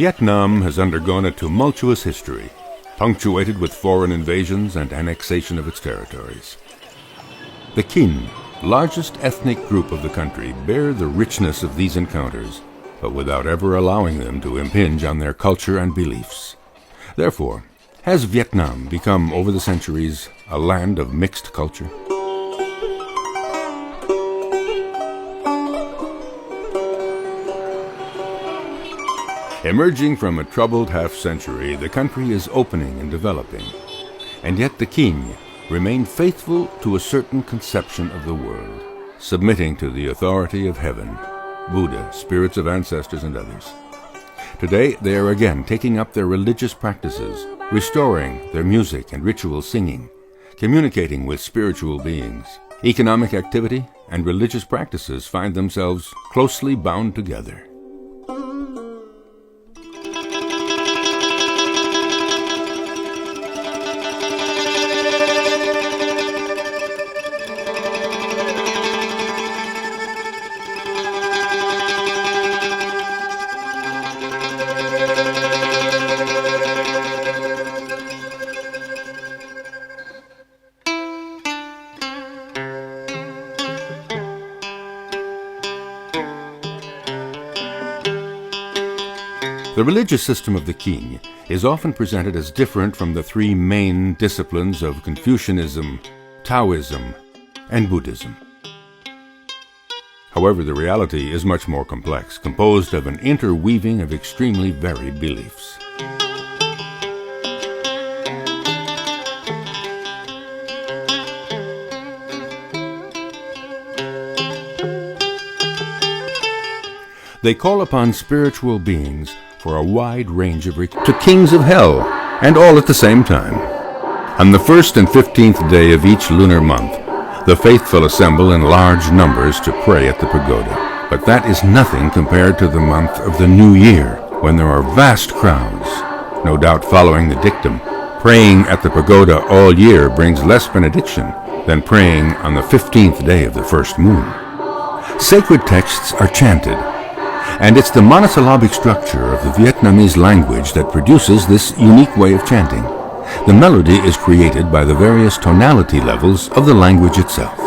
Vietnam has undergone a tumultuous history, punctuated with foreign invasions and annexation of its territories. The Kinh, largest ethnic group of the country, bear the richness of these encounters, but without ever allowing them to impinge on their culture and beliefs. Therefore, has Vietnam become, over the centuries, a land of mixed culture? Emerging from a troubled half-century, the country is opening and developing, and yet the Kinh remain faithful to a certain conception of the world, submitting to the authority of heaven, Buddha, spirits of ancestors, and others. Today, they are again taking up their religious practices, restoring their music and ritual singing, communicating with spiritual beings. Economic activity and religious practices find themselves closely bound together. The religious system of the Kinh is often presented as different from the three main disciplines of Confucianism, Taoism, and Buddhism. However, the reality is much more complex, composed of an interweaving of extremely varied beliefs. They call upon spiritual beings for a wide range of to kings of hell, and all at the same time. On the 1st and 15th day of each lunar month, the faithful assemble in large numbers to pray at the pagoda. But that is nothing compared to the month of the New Year, when there are vast crowds, no doubt following the dictum, praying at the pagoda all year brings less benediction than praying on the 15th day of the first moon. Sacred texts are chanted, and it's the monosyllabic structure of the Vietnamese language that produces this unique way of chanting. The melody is created by the various tonality levels of the language itself.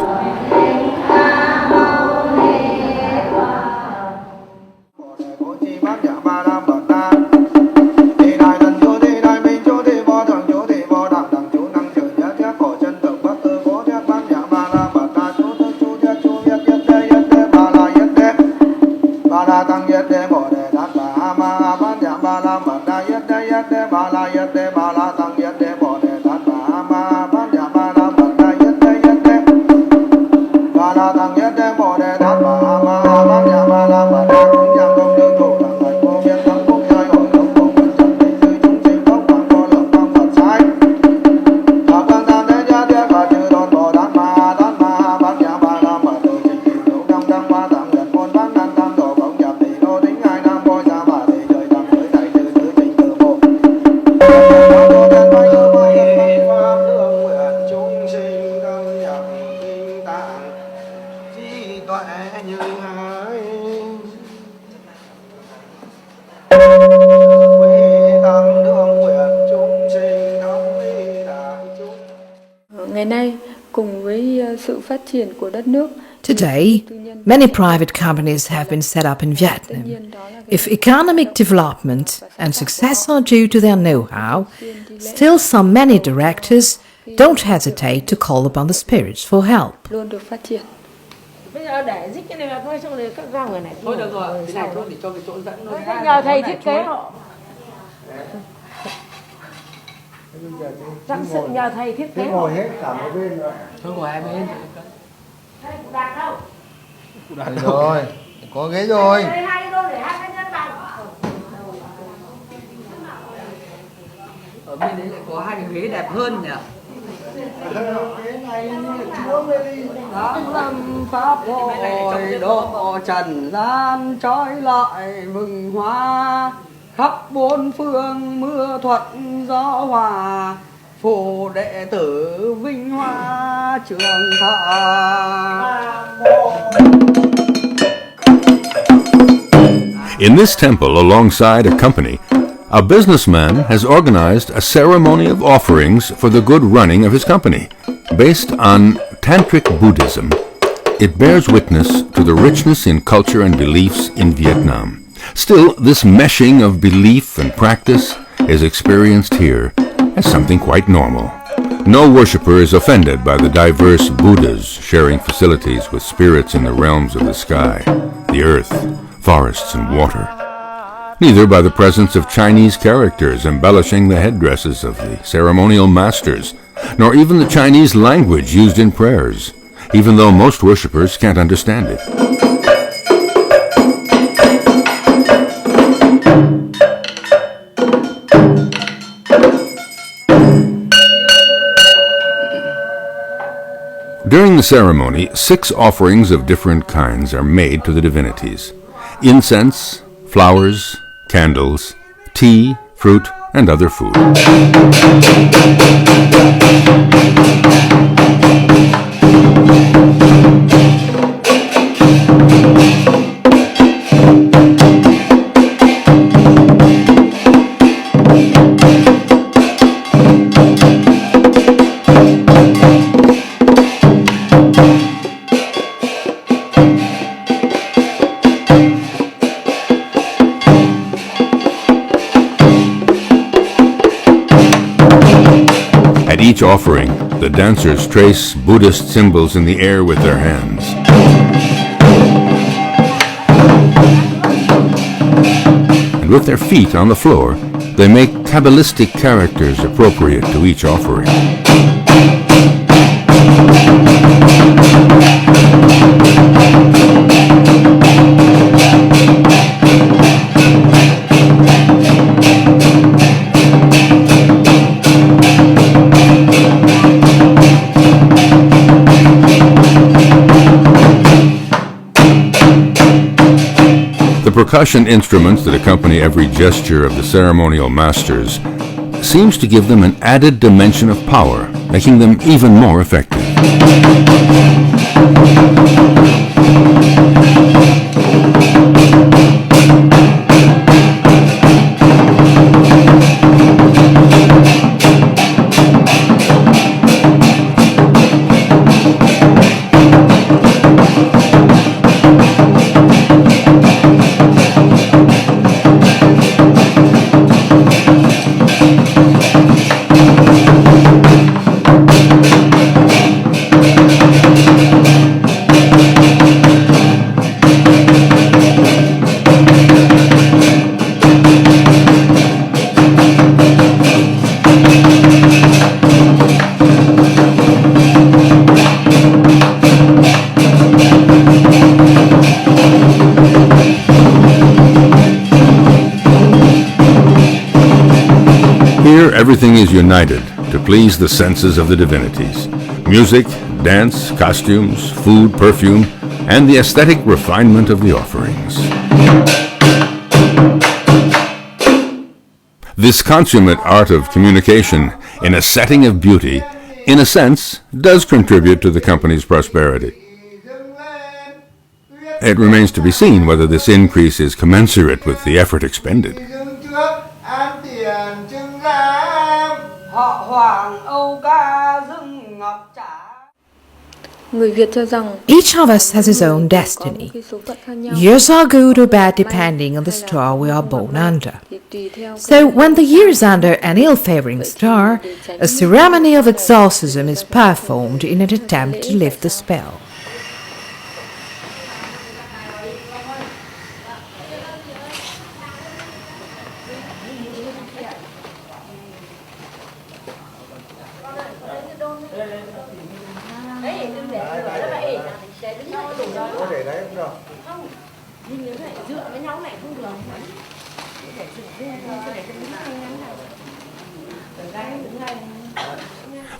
Today, many private companies have been set up in Vietnam. If economic development and success are due to their know-how, still many directors don't hesitate to call upon the spirits for help. Rồi, có ghế rồi. Ở bên đấy lại có hai cái ghế đẹp hơn nhỉ? Đáng lâm pháp hội độ trần gian trói lại vừng hoa, khắp bốn phương mưa thuận gió hòa, phù đệ tử vinh hoa trường thọ. In this temple, alongside a company, a businessman has organized a ceremony of offerings for the good running of his company. Based on Tantric Buddhism, it bears witness to the richness in culture and beliefs in Vietnam. Still, this meshing of belief and practice is experienced here as something quite normal. No worshipper is offended by the diverse Buddhas sharing facilities with spirits in the realms of the sky, the earth, forests, and water. Neither by the presence of Chinese characters embellishing the headdresses of the ceremonial masters, nor even the Chinese language used in prayers, even though most worshippers can't understand it. During the ceremony, 6 offerings of different kinds are made to the divinities: incense, flowers, candles, tea, fruit, and other food. At each offering, the dancers trace Buddhist symbols in the air with their hands. And with their feet on the floor, they make Kabbalistic characters appropriate to each offering. The percussion instruments that accompany every gesture of the ceremonial masters seems to give them an added dimension of power, making them even more effective. Everything is united to please the senses of the divinities. Music, dance, costumes, food, perfume, and the aesthetic refinement of the offerings. This consummate art of communication in a setting of beauty, in a sense, does contribute to the company's prosperity. It remains to be seen whether this increase is commensurate with the effort expended. Each of us has his own destiny. Years are good or bad depending on the star we are born under. So when the year is under an ill-favoring star, a ceremony of exorcism is performed in an attempt to lift the spell. Có để đấy cũng được.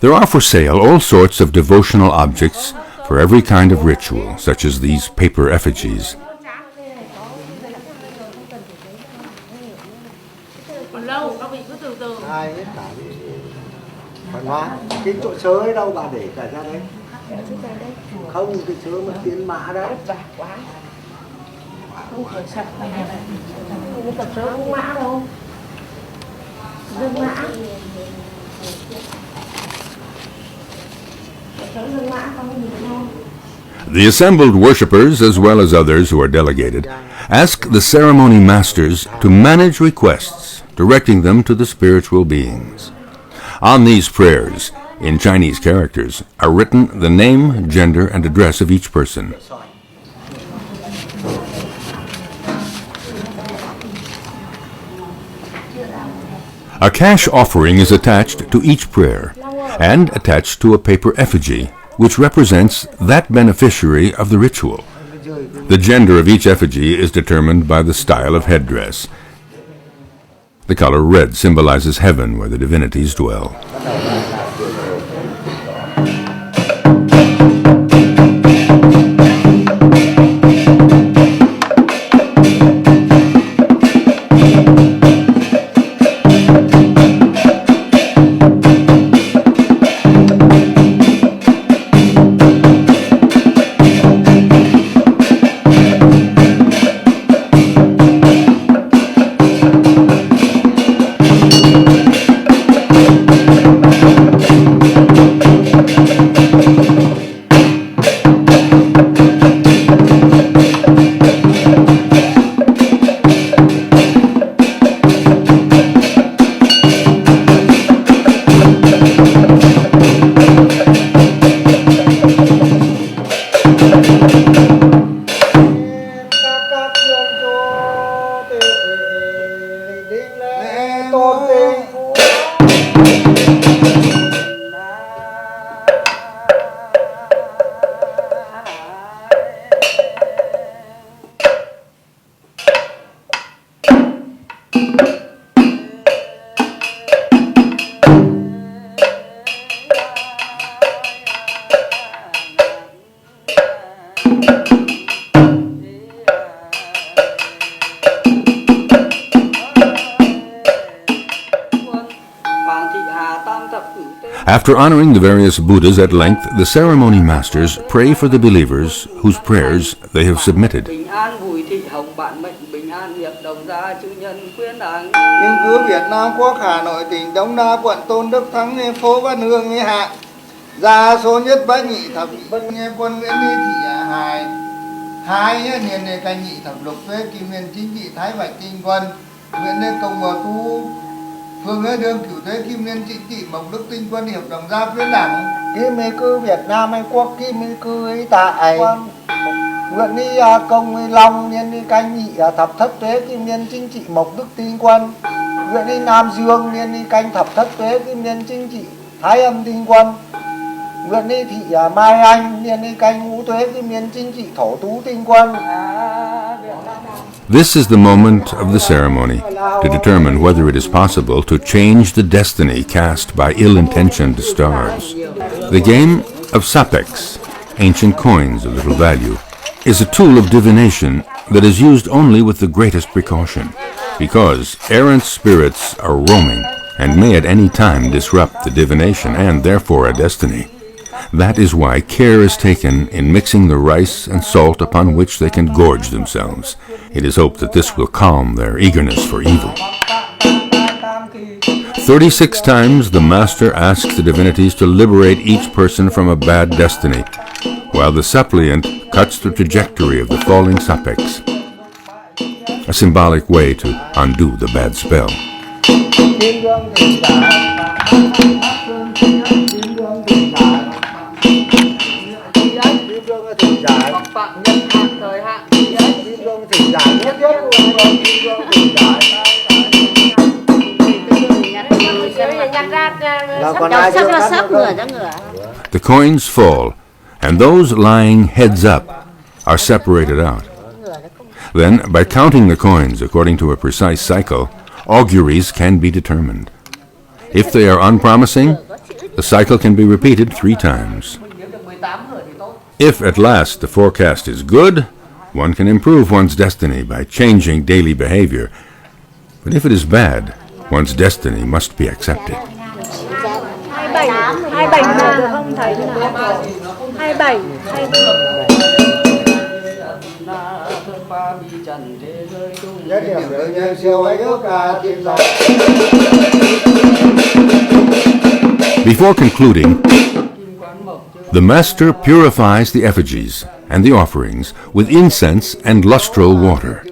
There are for sale all sorts of devotional objects for every kind of ritual, such as these paper effigies. Ai hết cả văn hóa. Cái chỗ sớ ấy đâu bà để cả ra đấy. Không, cái sớ mà tiến mã đấy. Không khởi sạch này này. Cái tập sớ không mã đâu. Dương mã. The assembled worshippers, as well as others who are delegated, ask the ceremony masters to manage requests, directing them to the spiritual beings. On these prayers, in Chinese characters, are written the name, gender, and address of each person. A cash offering is attached to each prayer and attached to a paper effigy, which represents that beneficiary of the ritual. The gender of each effigy is determined by the style of headdress. The color red symbolizes heaven, where the divinities dwell. After honoring the various Buddhas at length, the ceremony masters pray for the believers whose prayers they have submitted. Bình an Bùi Thị Hồng bạn mệnh, bình an Hiệp Đồng Gia chư nhân quyến đảng. Nhưng cứ Việt Nam Quốc Hà Nội tỉnh Đông Đa quận Tôn Đức Thắng phố Văn Hương Hạ. Gia số nhất bá nhị thập vân quân Nguyễn Thị Hài. Hai niên đề canh nhị thập lục phế kim nguyên chính trị Thái Bạch Tinh Quân. Nguyễn Lê Công Bờ Tu Phương Lê Đương Cửu Thế Kim Liên Chính Trị Mộc Đức Tinh Quân Hiệp Đồng Gia Quyến Đảng. Kim mê cư Việt Nam hay quốc kim mê cư ấy tại Nguyễn Đi Công Long Liên Đi Canh Nhị Thập Thất Tuế Kim Liên Chính Trị Mộc Đức Tinh Quân. Nguyễn Đi Nam Dương Liên Đi Canh Thập Thất Tuế Kim Liên Chính Trị Thái Âm Tinh Quân. Nguyễn Đi Thị Mai Anh Liên Đi Canh Ngũ Tuế Kim Liên Chính Trị Thổ Tú Tinh Quân. This is the moment of the ceremony to determine whether it is possible to change the destiny cast by ill-intentioned stars. The game of sapex, ancient coins of little value, is a tool of divination that is used only with the greatest precaution, because errant spirits are roaming and may at any time disrupt the divination and therefore a destiny. That is why care is taken in mixing the rice and salt upon which they can gorge themselves. It is hoped that this will calm their eagerness for evil. 36 times the master asks the divinities to liberate each person from a bad destiny, while the suppliant cuts the trajectory of the falling sapex, a symbolic way to undo the bad spell. The coins fall, and those lying heads up are separated out. Then, by counting the coins according to a precise cycle, auguries can be determined. If they are unpromising, the cycle can be repeated 3 times. If at last the forecast is good, one can improve one's destiny by changing daily behavior. But if it is bad, one's destiny must be accepted. 27 mà được không thầy? 27 Before concluding, the master purifies the effigies and the offerings with incense and lustral water.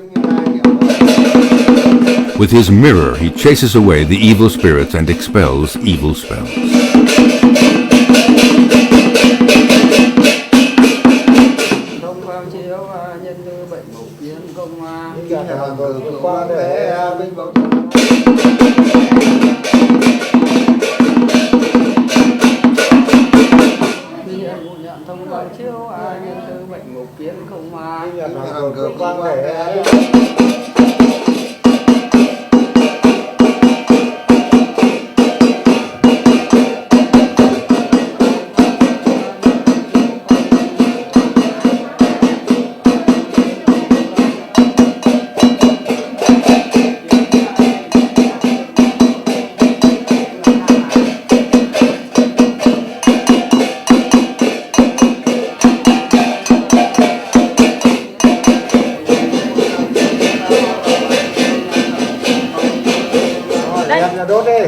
With his mirror, he chases away the evil spirits and expels evil spells.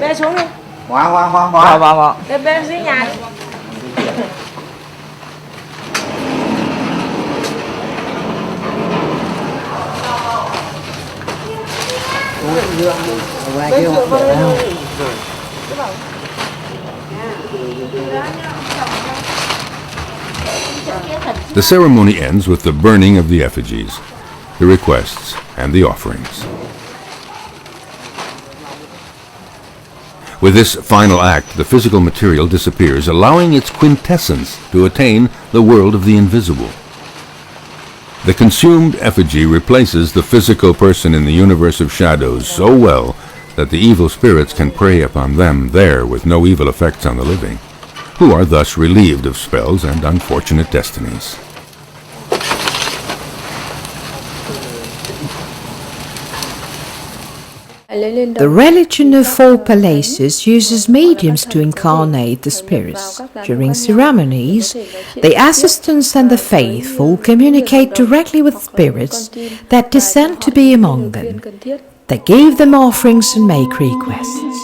Bê xuống đi. Wow. Bê dưới nhà đi. The ceremony ends with the burning of the effigies, the requests, and the offerings. With this final act, the physical material disappears, allowing its quintessence to attain the world of the invisible. The consumed effigy replaces the physical person in the universe of shadows so well that the evil spirits can prey upon them there with no evil effects on the living, who are thus relieved of spells and unfortunate destinies. The religion of Four Palaces uses mediums to incarnate the spirits. During ceremonies, the assistants and the faithful communicate directly with spirits that descend to be among them. They give them offerings and make requests.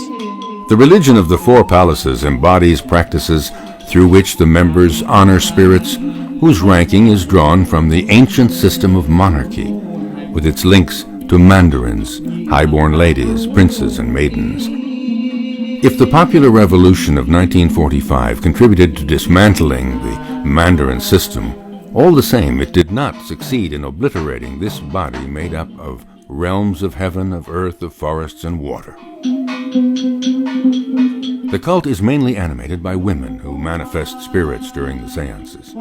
The religion of the Four Palaces embodies practices through which the members honor spirits whose ranking is drawn from the ancient system of monarchy, with its links to mandarins, high-born ladies, princes, and maidens. If the popular revolution of 1945 contributed to dismantling the mandarin system, all the same it did not succeed in obliterating this body made up of realms of heaven, of earth, of forests, and water. The cult is mainly animated by women who manifest spirits during the seances.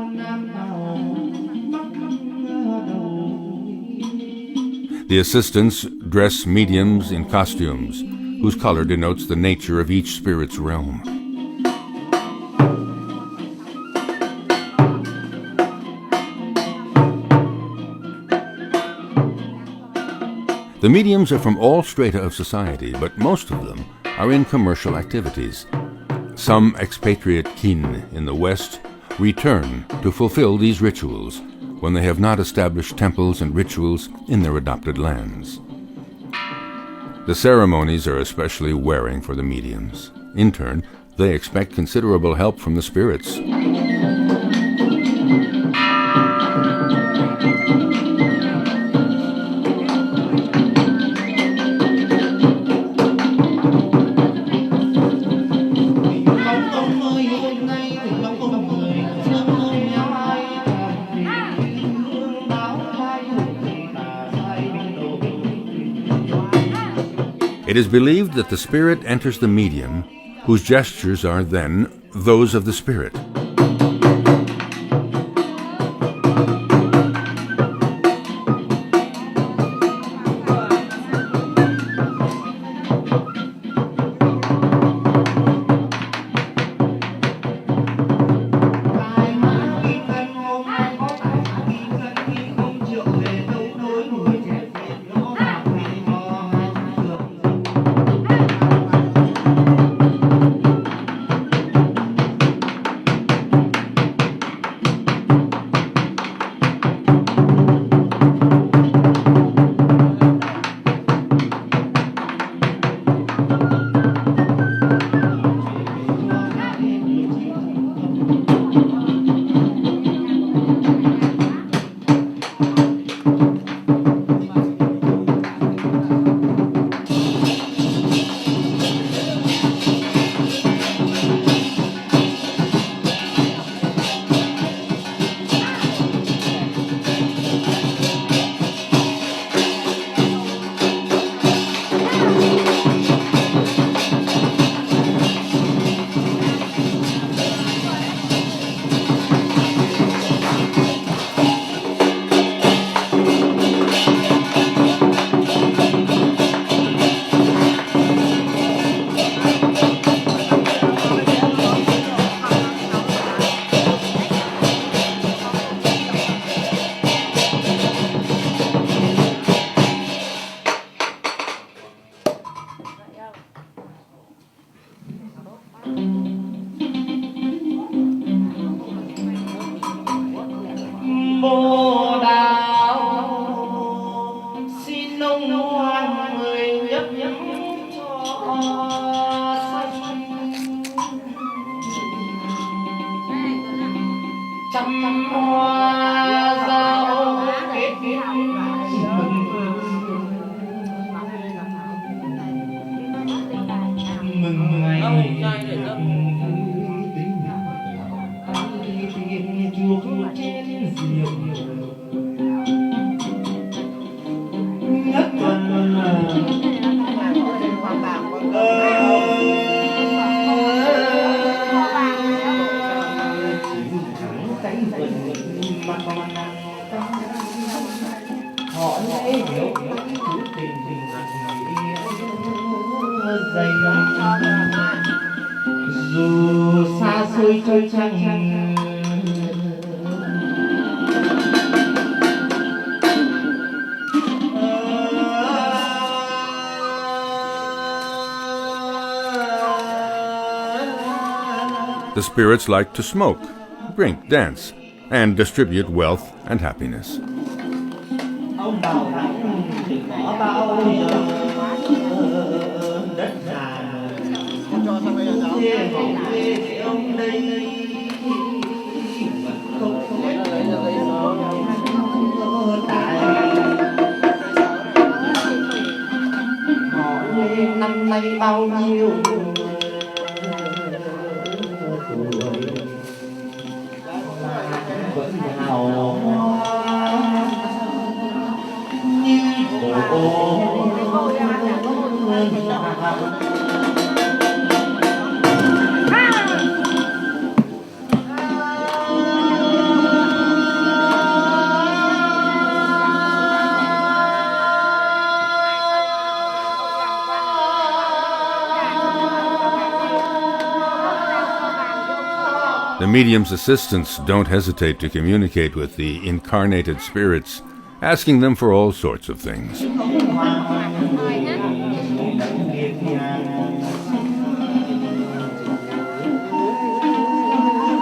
The assistants dress mediums in costumes, whose color denotes the nature of each spirit's realm. The mediums are from all strata of society, but most of them are in commercial activities. Some expatriate kin in the West return to fulfill these rituals when they have not established temples and rituals in their adopted lands. The ceremonies are especially wearing for the mediums. In turn, they expect considerable help from the spirits. It is believed that the spirit enters the medium, whose gestures are then those of the spirit. Bồ Đào xin ông hoàng người nhấp nhấp cho xanh trăm hoa giao kết mừng ngày chuộc trên diều nhất tuần họ hãy hiểu thứ tình dày dù xa xôi trôi trăng. The spirits like to smoke, drink, dance, and distribute wealth and happiness. Ông bảo rằng đừng có bao giờ đất Hà thế hồng quê ông đây không tại họ lên năm nay bao nhiêu vẫn hào như cổ. The medium's assistants don't hesitate to communicate with the incarnated spirits, asking them for all sorts of things.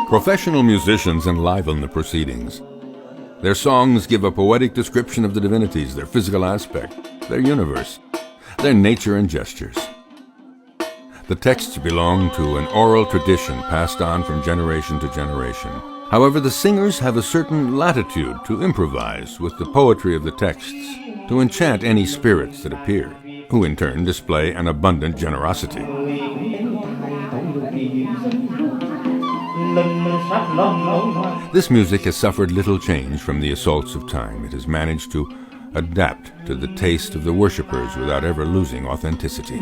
Professional musicians enliven the proceedings. Their songs give a poetic description of the divinities, their physical aspect, their universe, their nature and gestures. The texts belong to an oral tradition passed on from generation to generation. However, the singers have a certain latitude to improvise with the poetry of the texts, to enchant any spirits that appear, who in turn display an abundant generosity. This music has suffered little change from the assaults of time. It has managed to adapt to the taste of the worshippers without ever losing authenticity.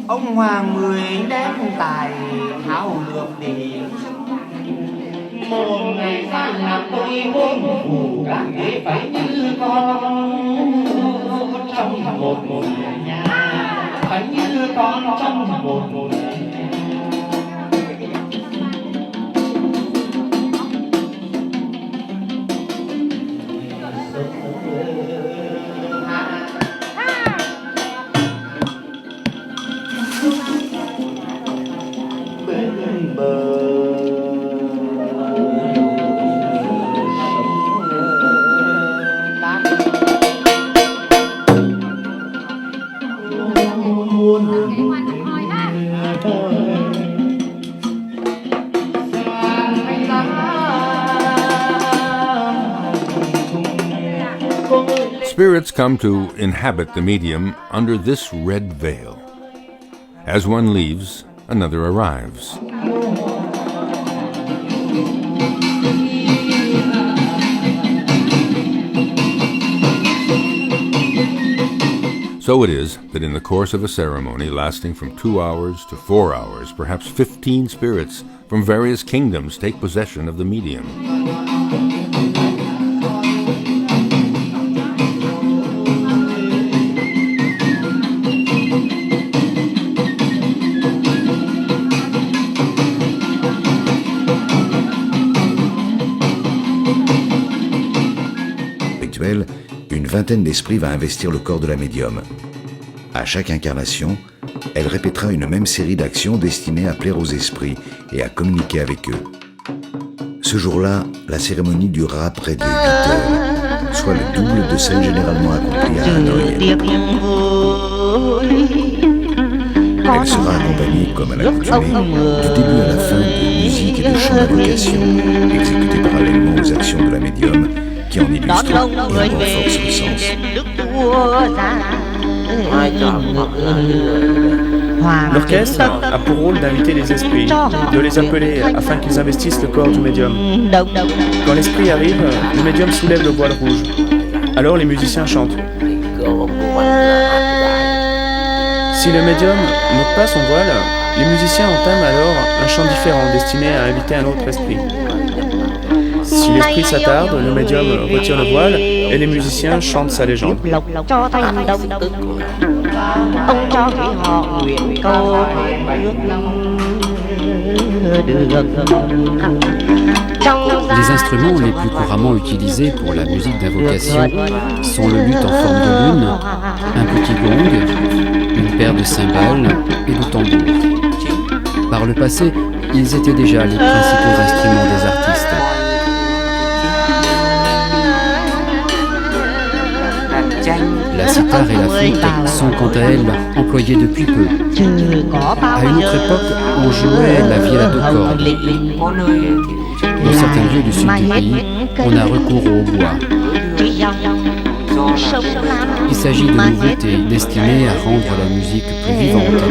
Ông hoàng người đem tài thao lược để một ngày gian làm tôi bốn phủ các ghế phải như con trong một nhà phải như con trong một Spirits come to inhabit the medium under this red veil. As one leaves, another arrives. So it is that in the course of a ceremony lasting from 2 hours to 4 hours, perhaps 15 spirits from various kingdoms take possession of the medium. Rituel une vingtaine d'esprits va investir le corps de la médium. À chaque incarnation, elle répétera une même série d'actions destinées à plaire aux esprits et à communiquer avec eux. Ce jour-là, la cérémonie durera près de 8 heures, soit le double de celle généralement accomplie à Hanoi. Elle sera accompagnée, comme à l'accoutumée, du début à la fin de musique et de chants d'invocation, exécutés parallèlement aux actions de la médium, qui en illustrent et en renforcent le sens. L'orchestre a pour rôle d'inviter les esprits, de les appeler afin qu'ils investissent le corps du médium. Quand l'esprit arrive, le médium soulève le voile rouge. Alors les musiciens chantent. Si le médium n'ôte pas son voile, les musiciens entament alors un chant différent destiné à inviter un autre esprit. Si l'esprit s'attarde, le médium retire le voile et les musiciens chantent sa légende. Les instruments les plus couramment utilisés pour la musique d'invocation sont le luth en forme de lune, un petit gong, une paire de cymbales et de tambours. Par le passé, ils étaient déjà les principaux instruments des artistes. La cithare et la flûte sont quant à elles employées depuis peu. À une autre époque, on jouait la vielle à deux cordes. Dans certains lieux du sud du pays, on a recours au bois. Il s'agit de nouveautés destinées à rendre la musique plus vivante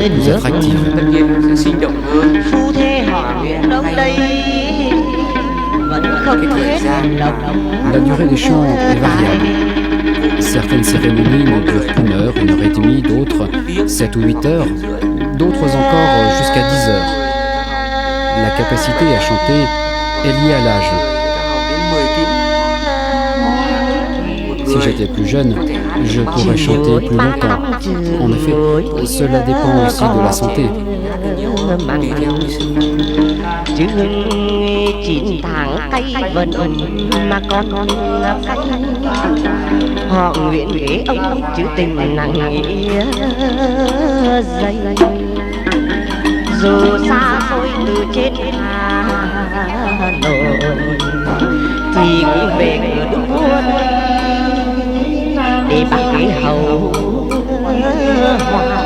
et plus attractive. La durée des chants est variable. Certaines cérémonies ne durent qu'une heure et demie, d'autres 7 ou 8 heures, d'autres encore jusqu'à 10 heures. La capacité à chanter est liée à l'âge. Si j'étais plus jeune, je pourrais chanter plus longtemps. En effet, cela dépend aussi de la santé. Họ nguyện ghế ông chữ tình nặng nghĩa dày. Dù xa xôi từ trên Hà Nội thì cũng về cửa Đức Vua để bác cái hầu hòa.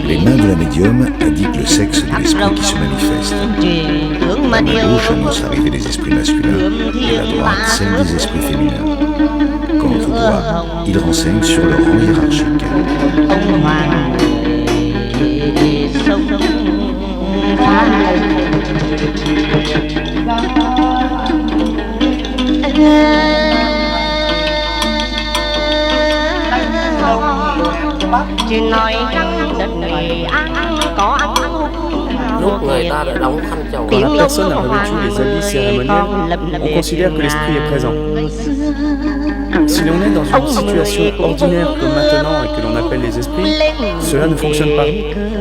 Les mains de la médium indiquent le sexe de l'esprit qui se manifeste. La main gauche annonce l'arrivée des esprits masculins et la droite celle des esprits féminins. Quant au doigt, il renseigne sur leur rang hiérarchique. Quand la personne a revêtu les habits cérémoniels, on considère que l'esprit est présent. Si l'on est dans une situation ordinaire comme maintenant et que l'on appelle les esprits, cela ne fonctionne pas.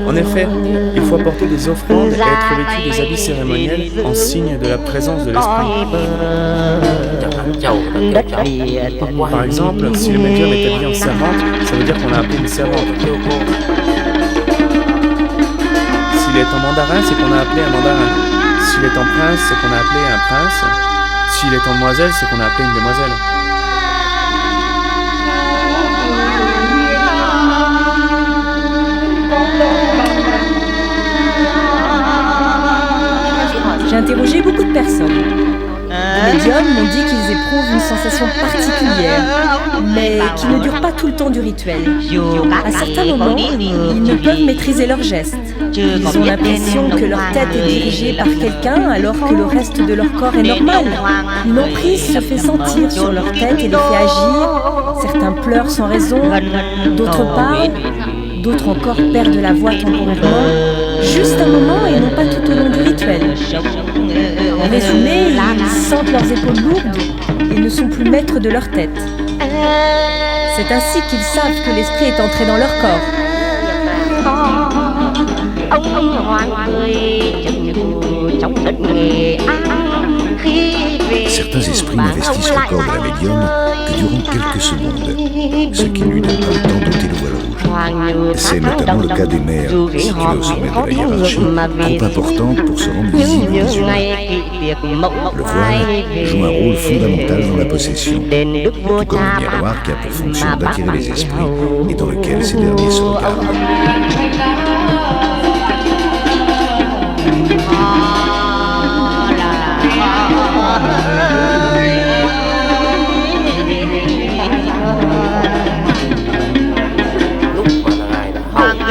En effet, il faut apporter des offrandes et être revêtu des habits cérémoniels en signe de la présence de l'esprit. Par exemple, si le médium est habillé en servante, ça veut dire qu'on a appelé une servante. S'il est en mandarin, c'est qu'on a appelé un mandarin. S'il est en prince, c'est qu'on a appelé un prince. S'il est en demoiselle, c'est qu'on a appelé une demoiselle. J'ai interrogé beaucoup de personnes. médiums m'ont dit qu'ils éprouvent une sensation particulière, mais qui ne dure pas tout le temps du rituel. À certains moments, ils ne peuvent maîtriser leurs gestes. Ils ont l'impression que leur tête est dirigée par quelqu'un alors que le reste de leur corps est normal. Une emprise se fait sentir sur leur tête et les fait agir. Certains pleurent sans raison, d'autres parlent, d'autres encore perdent la voix temporairement, juste un moment et non pas tout au long du rituel. En résumé, ils sentent leurs épaules lourdes et ne sont plus maîtres de leur tête. C'est ainsi qu'ils savent que l'esprit est entré dans leur corps. Certains esprits n'investissent le corps de la médium que durant quelques secondes, ce qui lui donne pas le temps d'ôter le voile rouge. C'est notamment le cas des mères, situées au sommet de la hiérarchie, trop importantes pour se rendre visibles aux humains. Le voile joue un rôle fondamental dans la possession, tout comme le miroir qui a pour fonction d'attirer les esprits et dans lequel ces derniers se regardent.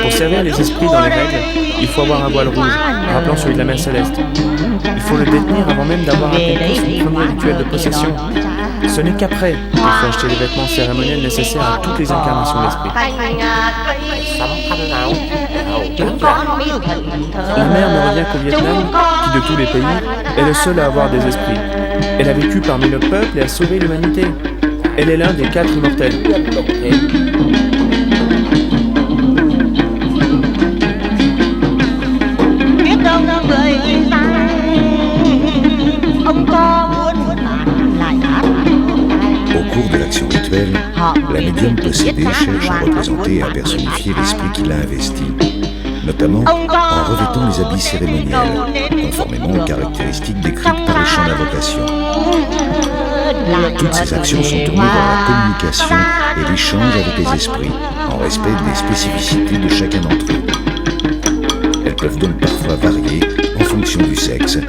Pour servir les esprits dans les règles, il faut avoir un voile rouge, rappelant celui de la mère céleste. Il faut le détenir avant même d'avoir accompli son premier rituel de possession. Ce n'est qu'après qu'il faut acheter les vêtements cérémoniels nécessaires à toutes les incarnations d'esprit. La mère ne revient qu'au Vietnam, qui de tous les pays est le seul à avoir des esprits. Elle a vécu parmi le peuple et a sauvé l'humanité. Elle est l'un des 4 immortels. Au cours de l'action rituelle, la médium possédée cherche à représenter et à personnifier l'esprit qui l'a investi, notamment en revêtant les habits cérémoniels, conformément aux caractéristiques décrites par les chants d'invocation. Toutes ces actions sont tournées vers la communication et l'échange avec les esprits, en respect des spécificités de chacun d'entre eux. Elles peuvent donc parfois varier en fonction du sexe